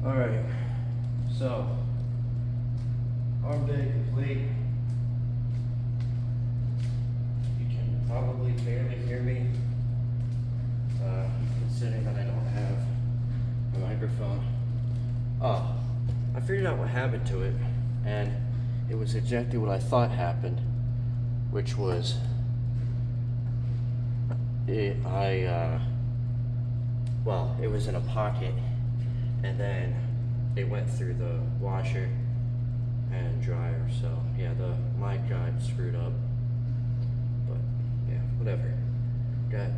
Alright, so arm day complete. You can probably barely hear me, considering that I don't have a microphone. Oh, I figured out what happened to it, and it was exactly what I thought happened, which was it was in a pocket, and then it went through the washer and dryer, so yeah, the mic got screwed up, but yeah, whatever. Got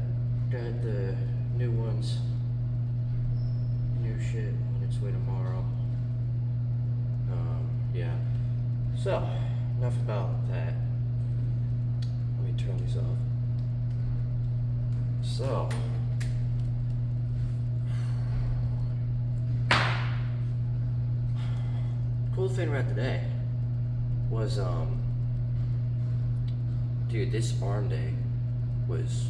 the new ones, new shit on its way tomorrow. Yeah, so enough about that. Let me turn these off. So cool thing about today was dude, this arm day was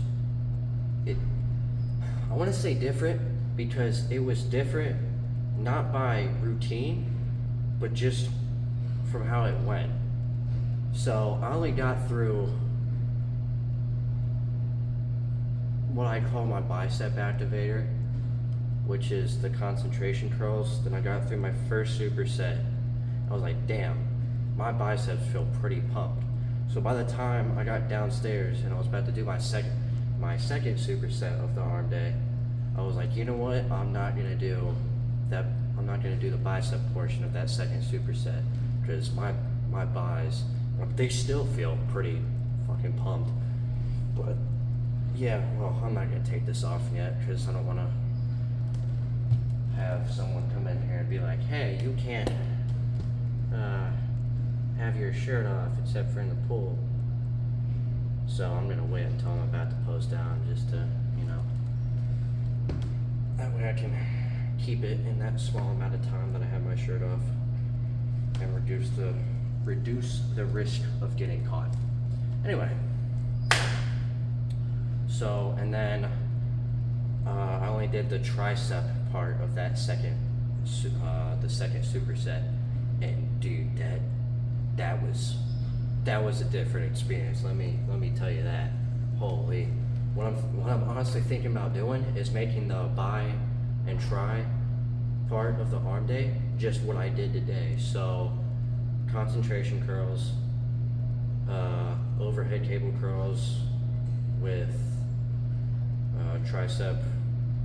I want to say different, because it was different not by routine but just from how it went. So I only got through what I call my bicep activator, which is the concentration curls. Then I got through my first superset. I was like, damn, my biceps feel pretty pumped. So by the time I got downstairs and I was about to do my second superset of the arm day, I was like, you know what? I'm not gonna do the bicep portion of that second superset, because my bis, they still feel pretty fucking pumped. But yeah, well, I'm not gonna take this off yet, because I don't want to have someone come in here and be like, hey, you can't have your shirt off except for in the pool. So I'm gonna wait until I'm about to pose down, just to, that way I can keep it in that small amount of time that I have my shirt off, and reduce the risk of getting caught. Anyway, so, and then I only did the tricep part of that second superset, and dude, that was a different experience. Let me tell you that. Holy, what I'm honestly thinking about doing is making the bi and tri part of the arm day just what I did today. So concentration curls, overhead cable curls with tricep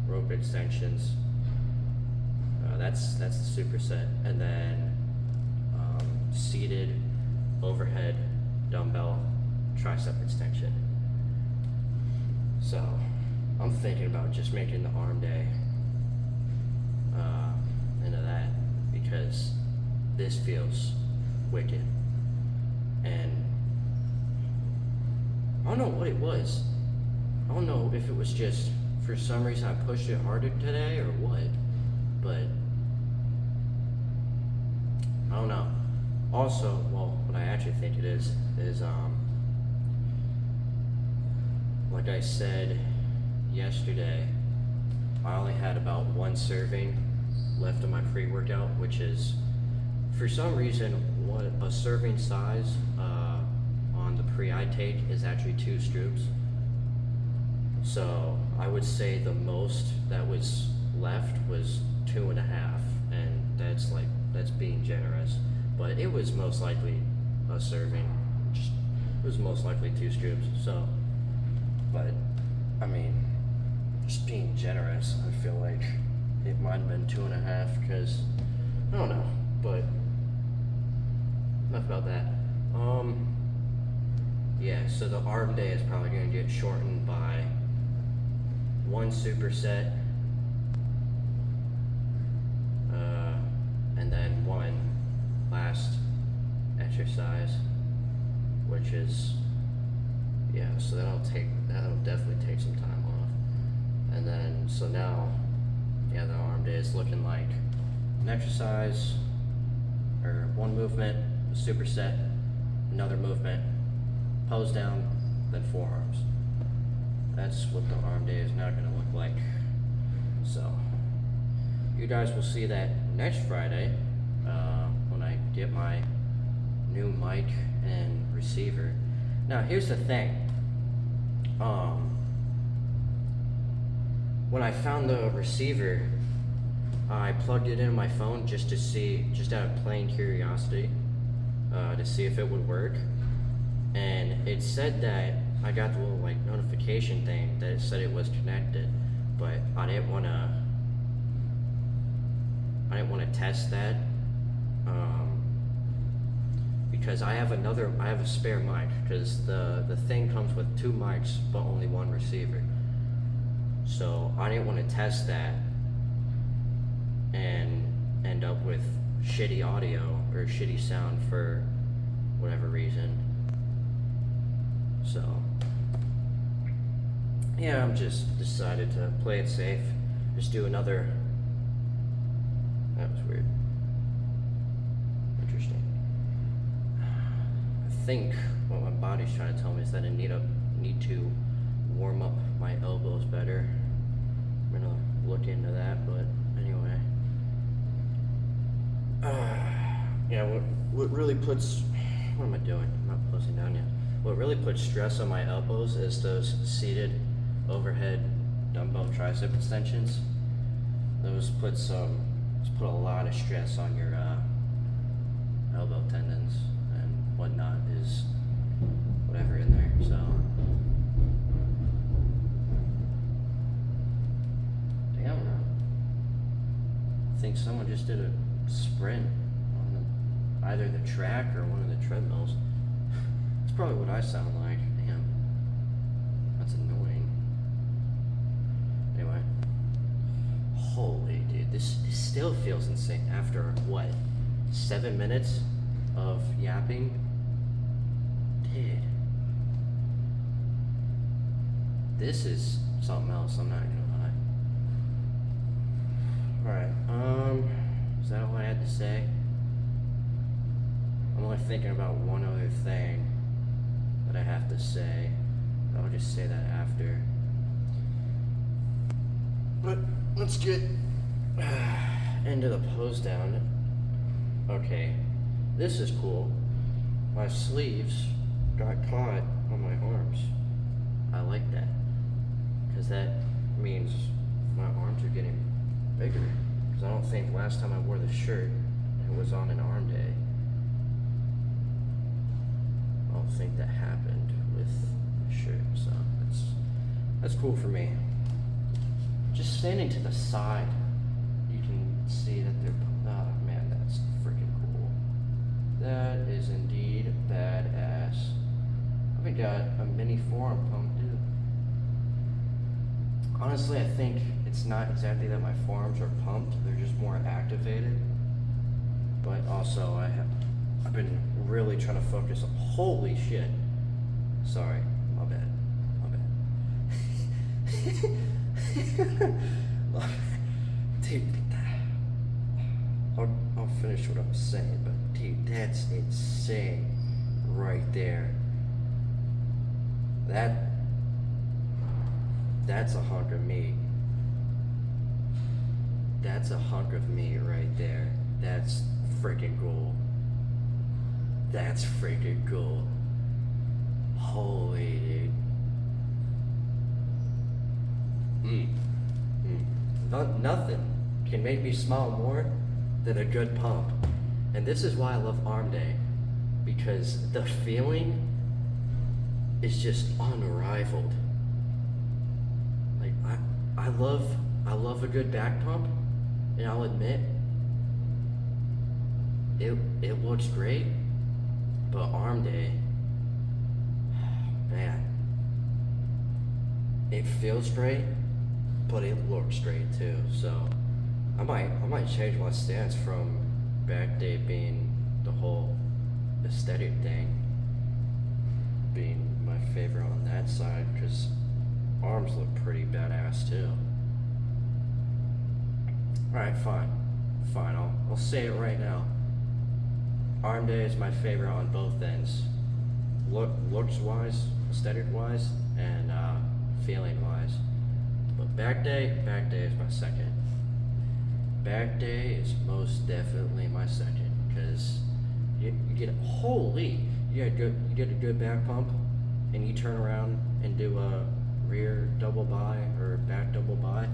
rope extensions. That's the superset, and then seated overhead dumbbell tricep extension. So I'm thinking about just making the arm day into that, because this feels wicked. And I don't know what it was. I don't know if it was just for some reason I pushed it harder today or what, but I don't know. Also, well, what I actually think it is like I said yesterday, I only had about one serving left of my pre-workout, which is, for some reason, what a serving size on the pre I take is actually 2 scoops. So I would say the most that was left was 2.5, and that's being generous. But it was most likely a serving. It was most likely 2 scoops. So, but I mean, just being generous, I feel like it might have been 2.5, because I don't know. But enough about that. Yeah. So the arm day is probably going to get shortened by 1 superset, and then 1 last exercise, which is, yeah, so that'll definitely take some time off. And then, so now, yeah, the arm day is looking like an exercise, or 1 movement, a superset, another movement, pose down, then forearms. That's what the arm day is now going to look like. So you guys will see that next Friday when I get my new mic and receiver. Now, here's the thing. When I found the receiver, I plugged it in my phone just to see, just out of plain curiosity, to see if it would work. And it said that I got the little like notification thing that it said it was connected, but I didn't want to test that because I have a spare mic, because the thing comes with 2 mics but only 1 receiver. So I didn't want to test that and end up with shitty audio or shitty sound for whatever reason. So yeah, I'm just decided to play it safe. Just do another. That was weird. Interesting. I think what my body's trying to tell me is that I need to warm up my elbows better. I'm gonna look into that, but anyway. Yeah, what really puts, what am I doing? I'm not closing down yet. What really puts stress on my elbows is those seated overhead dumbbell tricep extensions. Those put a lot of stress on your elbow tendons and whatnot, is whatever in there. So damn, I think someone just did a sprint on either the track or one of the treadmills. That's probably what I sound like. Damn, that's annoying. Anyway, holy dude, this still feels insane after what, 7 minutes of yapping? Dude, this is something else, I'm not gonna lie. Alright, is that all I had to say? I'm only thinking about one other thing that I have to say. I'll just say that after. But let's get into the pose down. Okay, this is cool. My sleeves got caught on my arms. I like that, because that means my arms are getting bigger. Because I don't think last time I wore the shirt, it was on an arm day. I don't think that happened with the shirt, so that's cool for me. Just standing to the side, you can see that they're, oh man, that's freaking cool. That is indeed badass. We got a mini forearm pump too. Honestly, I think it's not exactly that my forearms are pumped, they're just more activated. But also I've been really trying to focus on, holy shit. Sorry, my bad. Dude, I'll finish what I was saying, but dude, that's insane right there. That's a hunk of meat. That's a hunk of meat right there. That's freaking cool. That's freaking cool. Holy dude. Nothing can make me smile more than a good pump. And this is why I love arm day. Because the feeling is just unrivaled. Like I love a good back pump, and I'll admit it looks great, but arm day, man, it feels great, but it looks great too. So I might change my stance from back day being the whole aesthetic thing, being my favorite on that side, because arms look pretty badass too. Alright, fine, I'll say it right now. Arm day is my favorite on both ends, looks wise, aesthetic wise, and feeling wise. But back day is my second. back day is most definitely my second, because you get you get a good back pump, and you turn around and do a rear double bi or back double bi.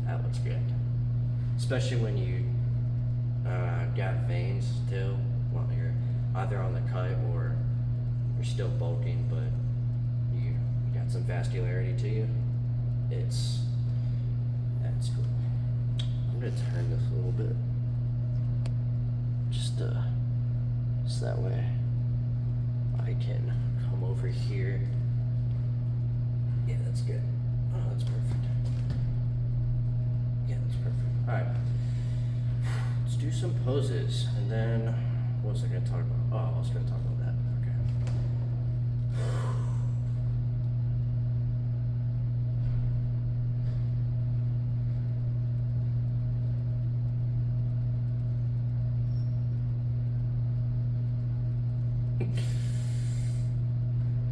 That looks good, especially when you got veins too. Well, you're either on the cut or you're still bulking, but you got some vascularity to you. That's cool. I'm gonna turn this a little bit, just that way I can come over here. Yeah, that's good. Oh, that's perfect. Yeah, that's perfect. All right, let's do some poses, and then what was I gonna talk about? Oh, I was gonna talk about that. Okay.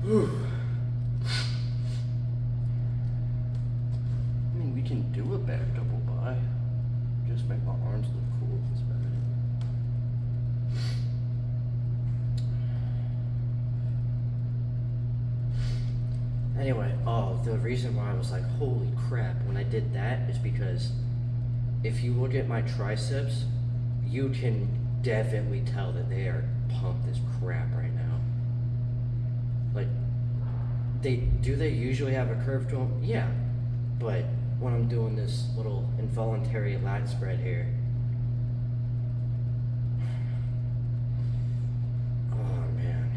I mean, we can do a back double bi. Just make my arms look cool. That's about it. Anyway, the reason why I was like, holy crap, when I did that is because if you look at my triceps, you can definitely tell that they are pumped as crap right now. Like, they usually have a curve to them? Yeah, but when I'm doing this little involuntary lat spread here, oh man.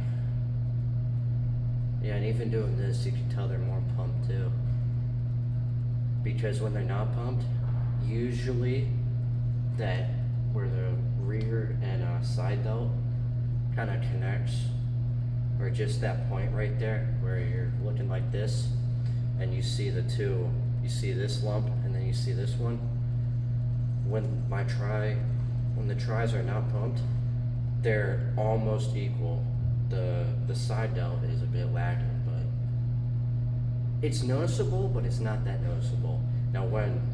Yeah, and even doing this, you can tell they're more pumped too. Because when they're not pumped, usually that where the rear and side delt kind of connects, or just that point right there where you're looking like this, and you see the two. You see this lump, and then you see this one. When the tris are not pumped, they're almost equal. The side delt is a bit lagging, but it's noticeable, but it's not that noticeable. Now,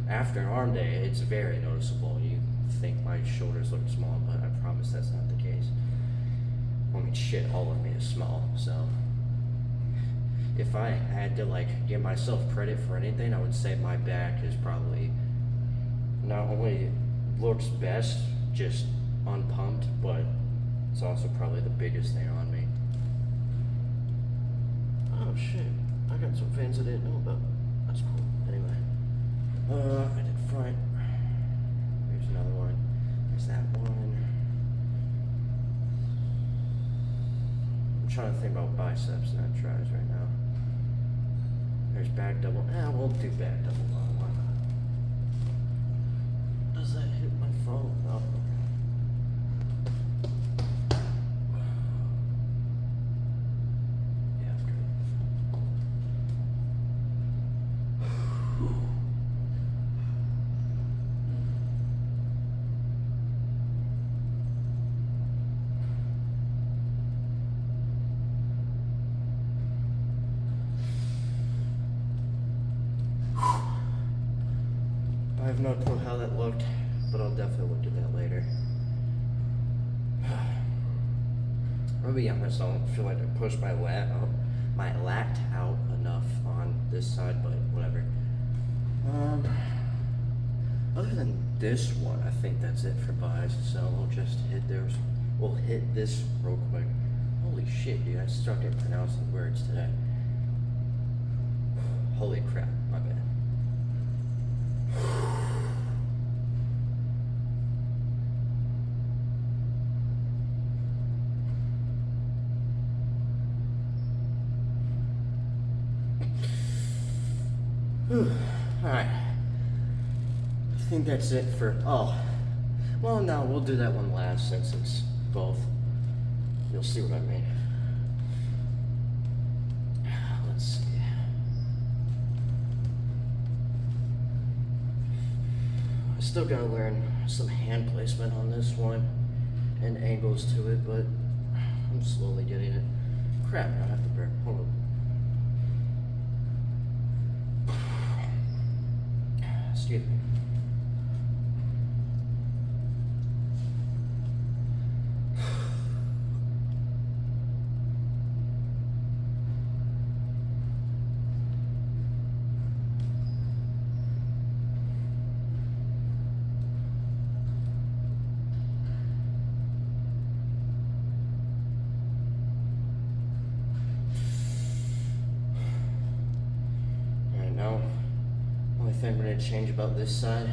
after an arm day, it's very noticeable. You think my shoulders look small, but I promise that's not the case. I mean, shit, all of me is small, so. If I had to like give myself credit for anything, I would say my back is probably not only looks best just unpumped, but it's also probably the biggest thing on me. Oh shit, I got some fans I didn't know about. That's cool. Anyway, I did front. Here's another one. There's that one. I'm trying to think about biceps, not tris right now. There's back double. We'll do back double. Why not? Does that hit my phone? No. Yeah, I'm good. I have no clue how that looked, but I'll definitely look at that later. I'll be honest, I don't feel like I pushed my lat out enough on this side, but whatever. Other than this one, I think that's it for buys, so we'll just we'll hit this real quick. Holy shit, dude, I suck at pronouncing words today. Holy crap, my bad. Alright. I think that's it for. Well, no, we'll do that one last since it's both. You'll see what I mean. Let's see. I still gotta learn some hand placement on this one and angles to it, but I'm slowly getting it. Crap, I have to burp. Hold on. Excuse me. thing I'm gonna change about this side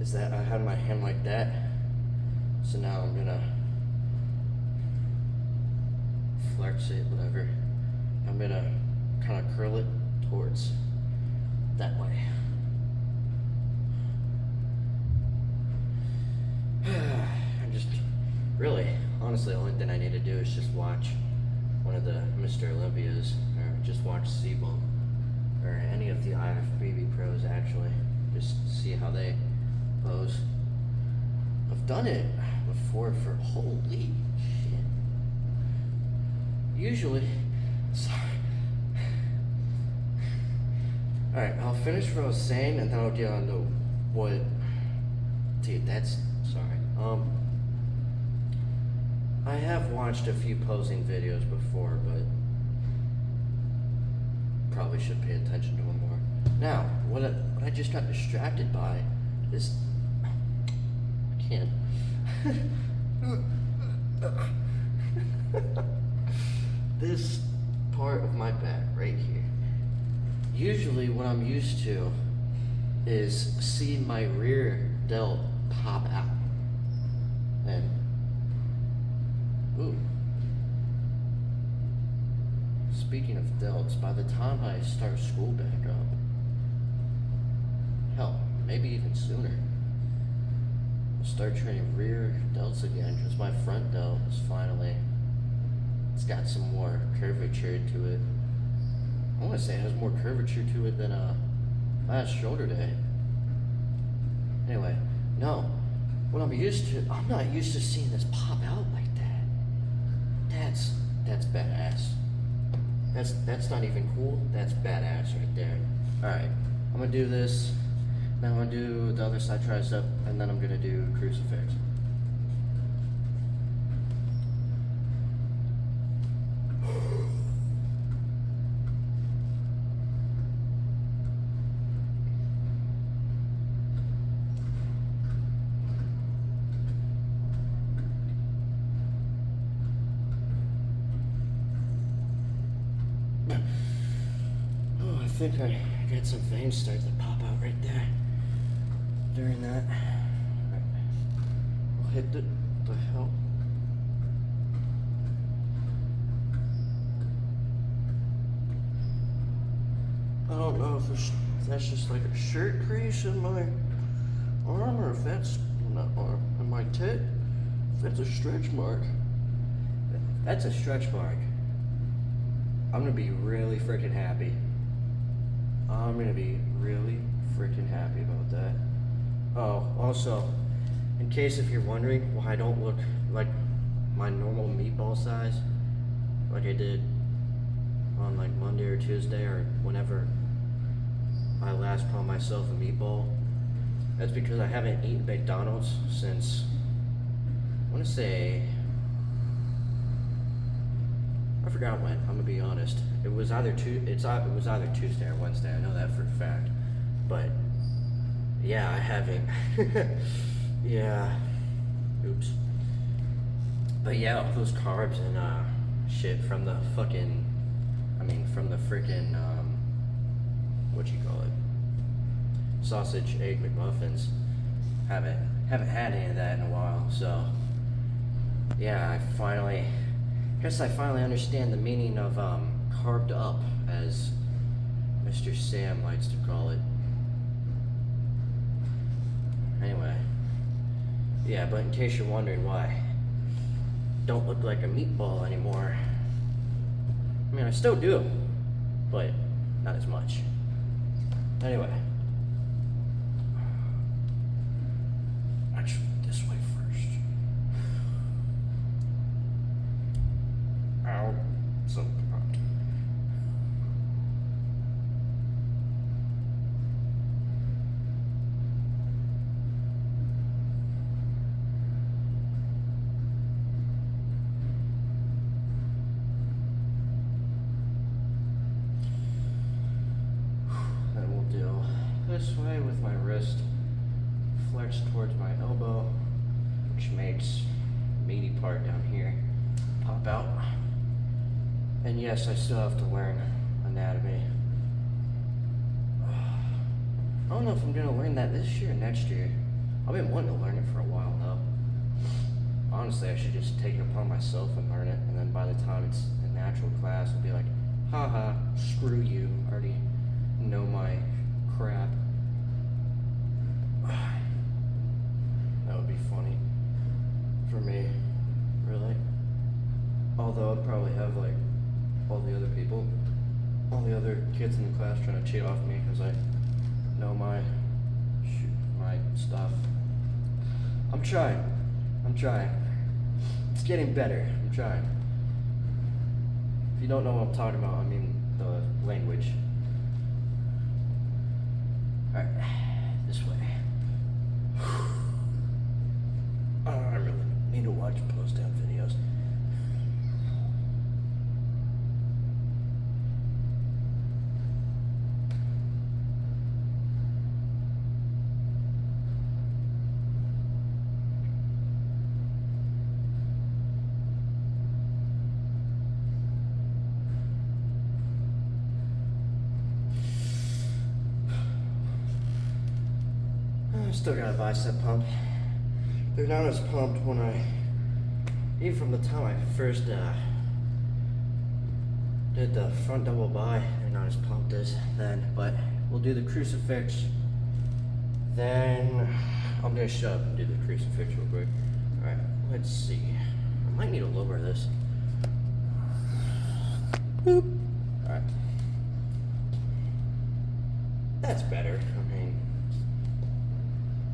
is that I had my hand like that. So now I'm gonna flex it, whatever. I'm gonna kind of curl it towards that way. I'm just really, honestly, the only thing I need to do is just watch one of the Mr. Olympias, or just watch Seabull, or any of the IFBB pros actually, just see how they pose. I've done it before for holy shit. Usually, sorry. Alright, I'll finish what I was saying and then I'll get on to what, dude, that's, sorry. I have watched a few posing videos before, but probably should pay attention to them more. Now, what I just got distracted by is, I can't. This part of my back right here. Usually what I'm used to is seeing my rear delt pop out. And, ooh. Speaking of delts, by the time I start school back up, hell, maybe even sooner, I'll start training rear delts again because my front delt is finally, it's got some more curvature to it. I want to say it has more curvature to it than last shoulder day. Anyway, no. What I'm used to, I'm not used to seeing this pop out like that. That's badass. That's not even cool. That's badass right there. Alright, I'm gonna do this. Then I'm gonna do the other side tricep, and then I'm gonna do crucifix. Oh, I think I got some veins starting to pop out right there during that. I'll hit the hell. I don't know if that's just like a shirt crease in my arm, or if that's not arm, in my tit. If that's a stretch mark. That's a stretch mark. I'm gonna be really freaking happy. I'm gonna be really freaking happy about that. Oh, also, in case if you're wondering why I don't look like my normal meatball size, like I did on like Monday or Tuesday or whenever I last called myself a meatball, that's because I haven't eaten McDonald's since, I wanna say, I forgot when, I'm gonna be honest. It was either Tuesday or Wednesday, I know that for a fact. But yeah, I haven't. Yeah. Oops. But yeah, all those carbs and shit from the fucking, from the freaking what you call it? Sausage egg McMuffins. Haven't had any of that in a while, so yeah, I guess I finally understand the meaning of carved up, as Mr. Sam likes to call it. Anyway, yeah, but in case you're wondering why I don't look like a meatball anymore, I mean, I still do, but not as much. Anyway, actually, this way first. Ow, so hot. Then we'll do this way with my wrist flexed towards my elbow, which makes the meaty part down here pop out. And yes, I still have to learn anatomy. I don't know if I'm gonna learn that this year or next year. I've been wanting to learn it for a while though. Honestly, I should just take it upon myself and learn it, and then by the time it's a natural class, I'll be like, haha, screw you, I already know my crap. That would be funny for me, really. Although I'd probably have like all the other people, all the other kids in the class trying to cheat off me because I know my stuff. I'm trying. It's getting better. I'm trying. If you don't know what I'm talking about, I mean the language. Alright, this way. I really need to watch post down videos. I still got a bicep pump. They're not as pumped when even from the time I first did the front double bi, they're not as pumped as then, but we'll do the crucifix. Then I'm gonna shut up and do the crucifix real quick. Alright, let's see. I might need to lower this. Boop. Alright. That's better. I mean,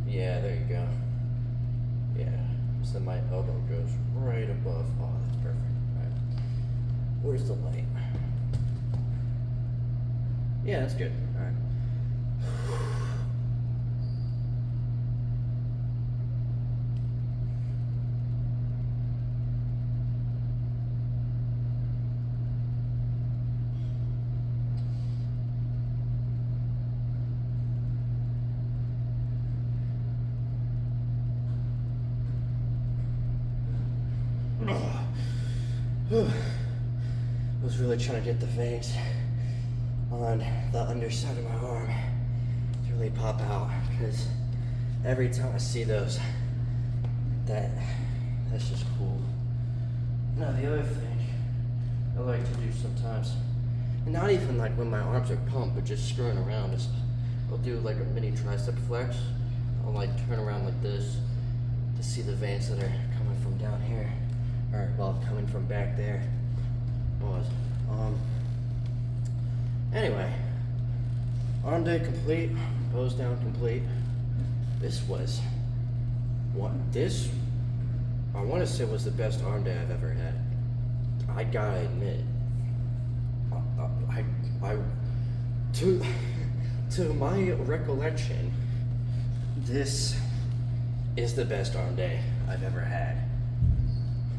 yeah, there you go. Yeah, so my elbow goes right above. Oh, that's perfect. All right. Where's the light? Yeah, that's good. All right. I was really trying to get the veins on the underside of my arm to really pop out, because every time I see those, that's just cool. Now the other thing I like to do sometimes, and not even like when my arms are pumped, but just screwing around, is I'll do like a mini tricep flex. I'll like turn around like this to see the veins that are coming from down here, or well, coming from back there. Was anyway, arm day complete, pose down complete. This was I want to say was the best arm day I've ever had. I gotta admit, I to my recollection, this is the best arm day I've ever had.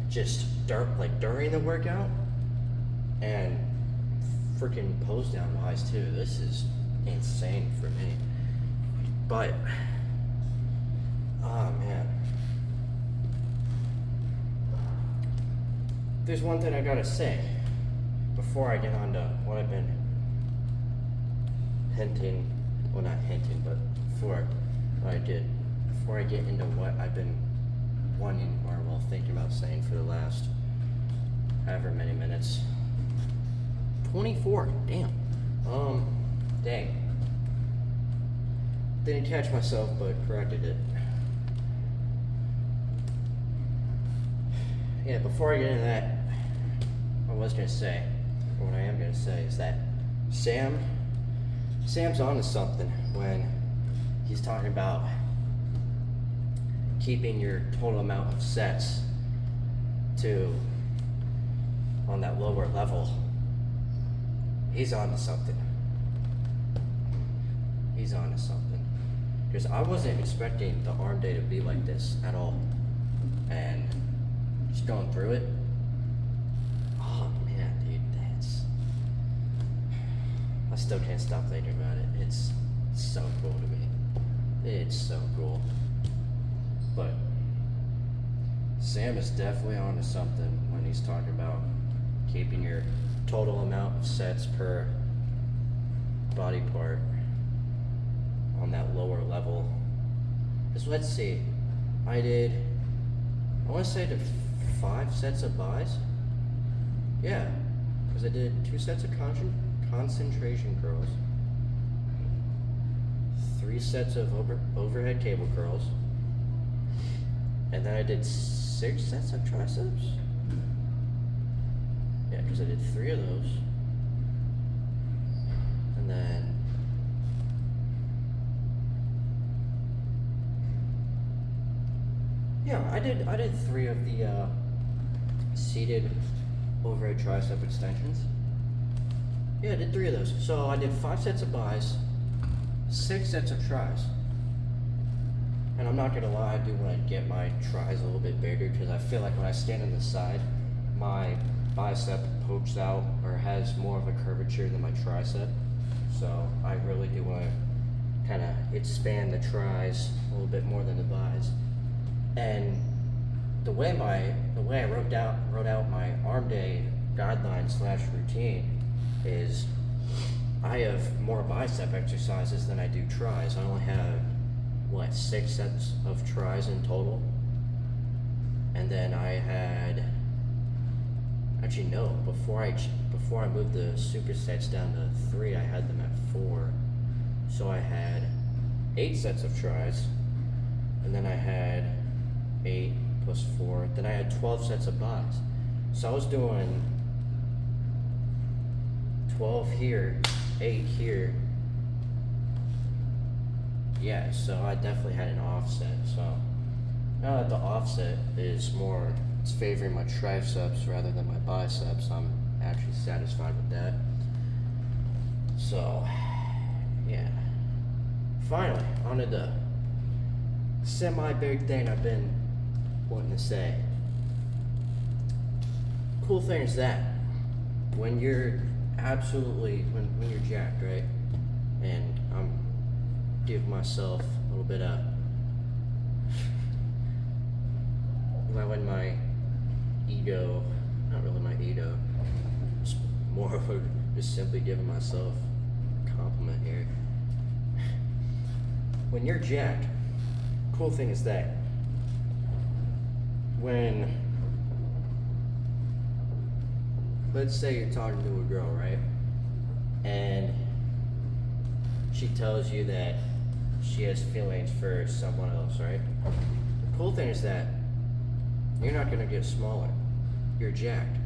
Just during the workout, and freaking pose down wise too. This is insane for me. But oh man, there's one thing I gotta say before I get on to what I've been hinting, well not hinting, but before I get into what I've been wanting or well thinking about saying for the last however many minutes. 24, damn. Dang. Didn't catch myself, but corrected it. Yeah, before I get into that, what I am gonna say is that Sam's onto something when he's talking about keeping your total amount of sets on that lower level. He's onto something. Because I wasn't expecting the arm day to be like this at all. And just going through it. Oh man, dude, I still can't stop thinking about it. It's so cool to me. It's so cool. But Sam is definitely onto something when he's talking about keeping your total amount of sets per body part on that lower level. Because let's see, I want to say I did 5 sets of buys. Yeah, because I did 2 sets of concentration curls, 3 sets of overhead cable curls, and then I did 6 sets of triceps. Yeah, because I did 3 of those, and then yeah, I did 3 of the seated overhead tricep extensions. Yeah, I did 3 of those. So I did 5 sets of buys, 6 sets of tries. And I'm not gonna lie, I do want to get my tries a little bit bigger because I feel like when I stand on the side, my bicep pokes out or has more of a curvature than my tricep. So I really do want to kind of expand the tries a little bit more than the buys. And the way I wrote out my arm day guideline / routine is I have more bicep exercises than I do tries. I only have 6 sets of tries in total, and then I had actually no before I moved the supersets down to 3, I had them at 4. So I had 8 sets of tries, and then I had 8 plus 4. Then I had 12 sets of buys. So I was doing 12 here, 8 here. Yeah, so I definitely had an offset. So now that the offset is more, it's favoring my triceps rather than my biceps, I'm actually satisfied with that. So yeah, finally onto the semi-big thing I've been wanting to say. Cool thing is that when you're when you're jacked, right? And I'm giving myself a little bit of when my ego, not really my ego, it's more of a, just simply giving myself a compliment here. When you're jacked, cool thing is that when, let's say you're talking to a girl, right? And she tells you that she has feelings for someone else, right? The cool thing is that you're not gonna get smaller. You're jacked.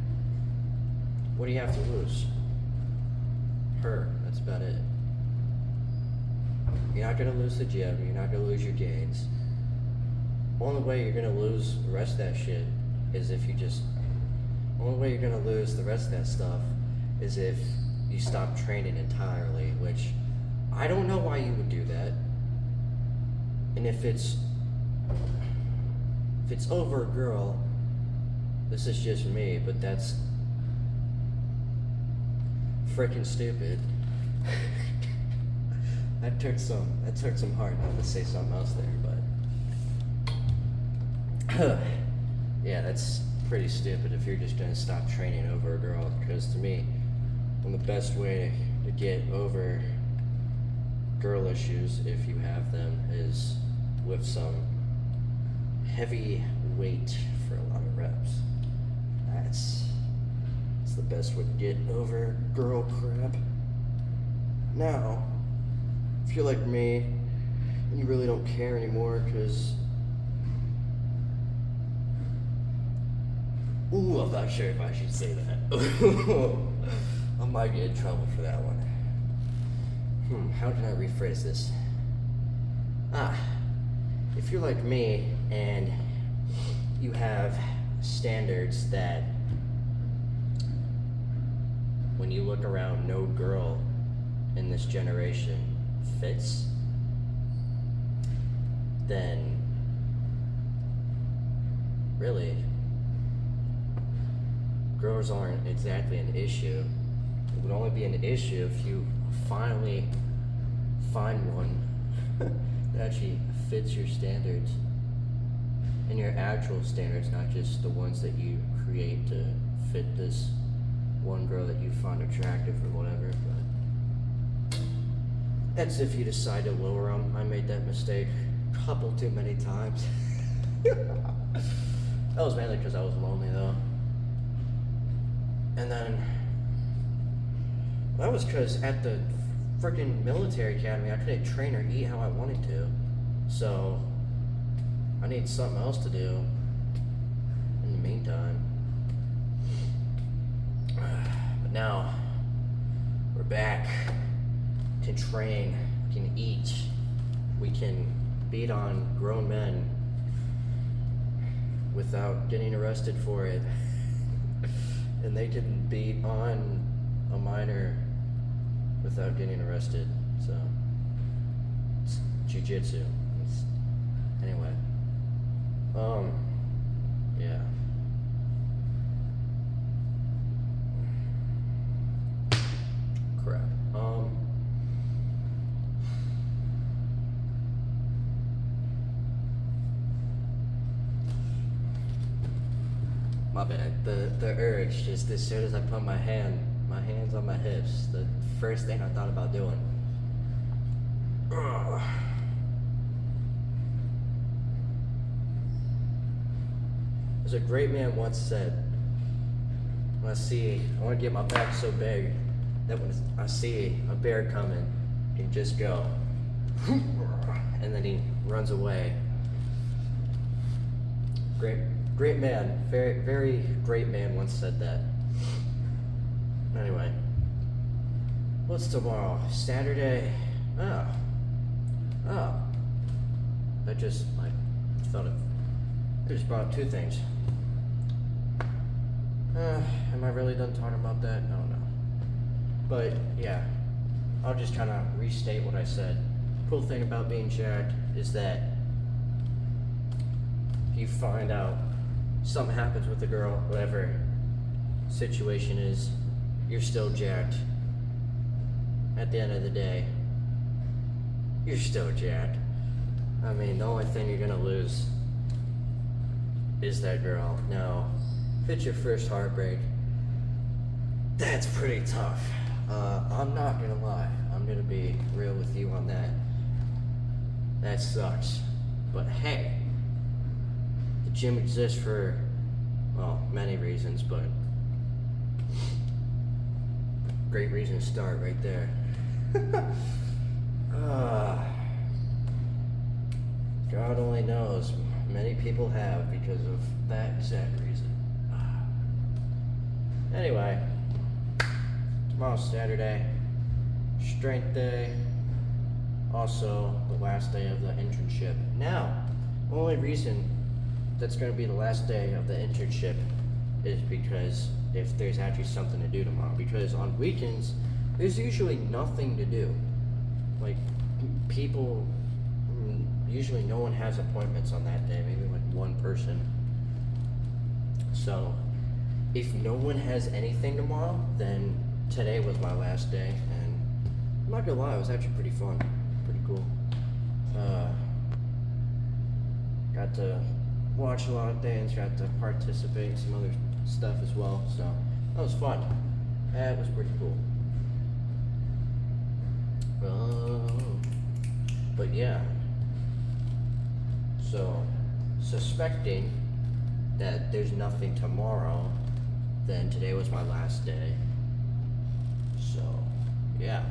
What do you have to lose? Her, that's about it. You're not gonna lose the gym, you're not gonna lose your gains. Only way you're gonna lose the rest of that shit is if you just, only way you're gonna lose the rest of that stuff is if you stop training entirely, which I don't know why you would do that. And if it's over a girl, this is just me, but that's freaking stupid. that took some heart not to say something else there, but yeah, that's pretty stupid if you're just gonna stop training over a girl, because to me, the best way to get over girl issues, if you have them, is with some heavy weight for a lot of reps. That's the best way to get over girl crap. Now, if you're like me and you really don't care anymore, because ooh, I'm not sure if I should say that. I might get in trouble for that one. How can I rephrase this? If you're like me and you have standards that when you look around, no girl in this generation fits, then really, girls aren't exactly an issue. It would only be an issue if you finally find one that actually fits your standards, and your actual standards, not just the ones that you create to fit this one girl that you find attractive or whatever. That's if you decide to lower them. I made that mistake a couple too many times. That was mainly because I was lonely though. And then that was because at the freaking military academy I couldn't train or eat how I wanted to. So I need something else to do in the meantime. But now we're back. We can train, we can eat, we can beat on grown men without getting arrested for it. And they can beat on a minor without getting arrested. So it's jiu-jitsu. Anyway. Yeah. Crap. My bad. The urge, just as soon as I put my hands on my hips, the first thing I thought about doing. Ugh. As a great man once said, when I want to get my back so big that when I see a bear coming, he can just go, and then he runs away. Great man, very, very great man once said that. Anyway, what's tomorrow? Saturday? Oh. I just brought up two things. Am I really done talking about that? I don't know. But yeah, I'll just kind of restate what I said. Cool thing about being jacked is that if you find out something happens with the girl, whatever situation is, you're still jacked. At the end of the day, you're still jacked. I mean, the only thing you're gonna lose is that girl. Now, if it's your first heartbreak, that's pretty tough. I'm not gonna lie. I'm gonna be real with you on that. That sucks. But hey, the gym exists for, well, many reasons, but great reason to start right there. God only knows. Many people have because of that exact reason. Anyway, tomorrow's Saturday, strength day, also the last day of the internship. Now, the only reason that's going to be the last day of the internship is because if there's actually something to do tomorrow. Because on weekends, there's usually nothing to do. Like, people, usually no one has appointments on that day, maybe like one person. So, if no one has anything tomorrow, then today was my last day, and I'm not gonna lie, it was actually pretty fun, pretty cool. Got to watch a lot of things, got to participate in some other stuff as well, so that was fun. That was pretty cool. But yeah, so suspecting that there's nothing tomorrow, then today was my last day. So yeah.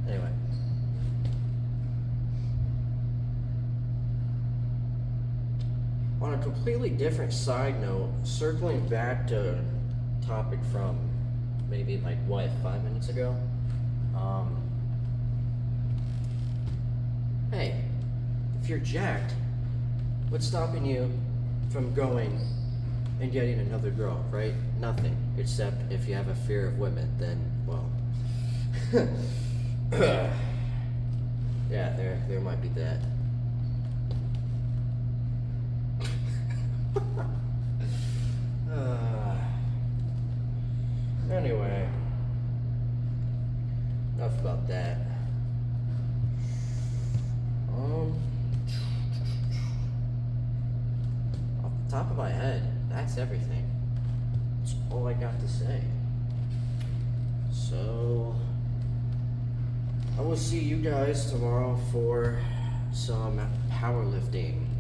Anyway. On a completely different side note, circling back to topic from maybe like what, 5 minutes ago? Hey, if you're jacked, what's stopping you from going and getting another girl, right? Nothing, except if you have a fear of women, then, well, yeah, there might be that. about that. Off the top of my head, that's everything. That's all I got to say. So, I will see you guys tomorrow for some powerlifting.